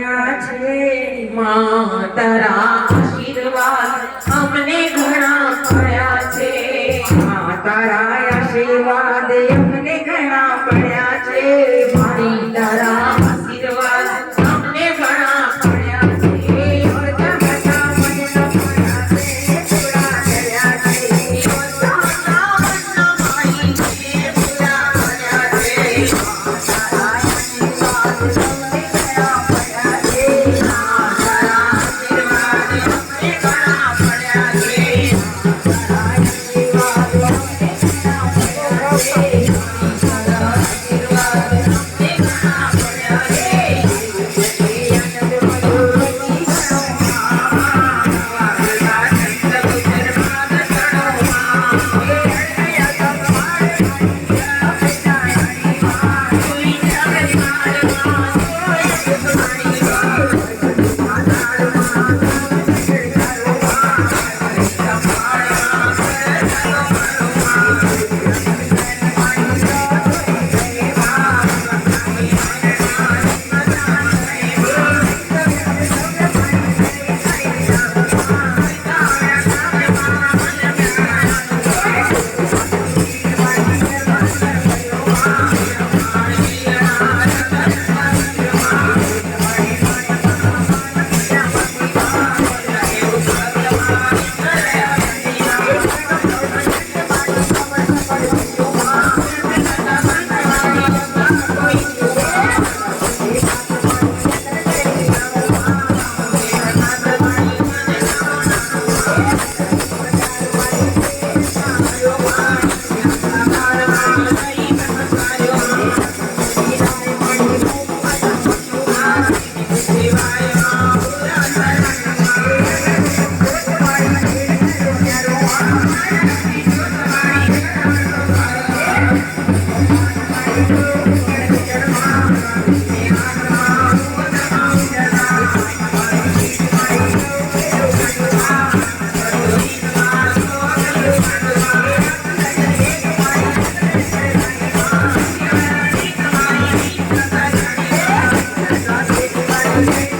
પડ્યા છે માં તારા આશીર્વાદ અમને ઘણા પડ્યા છે માં તારા આશીર્વાદ અમને ઘણા પડ્યા છે મારી તારા આશીર્વાદ અમને ઘણા પડ્યા છે બધા બધા મને પડ્યા છે પૂરા કર્યા છે બધા બધા મારી છે પૂરા કર્યા છે તારા આશીર્વાદ અમને ઘણા પડ્યા છે તારા આશીર્વાદ અમને ઘણા પડ્યા છે તારા આશીર્વાદ અમને ઘણા પડ્યા છે તારા આશીર્વાદ અમને ઘણા પડ્યા છે Thank you.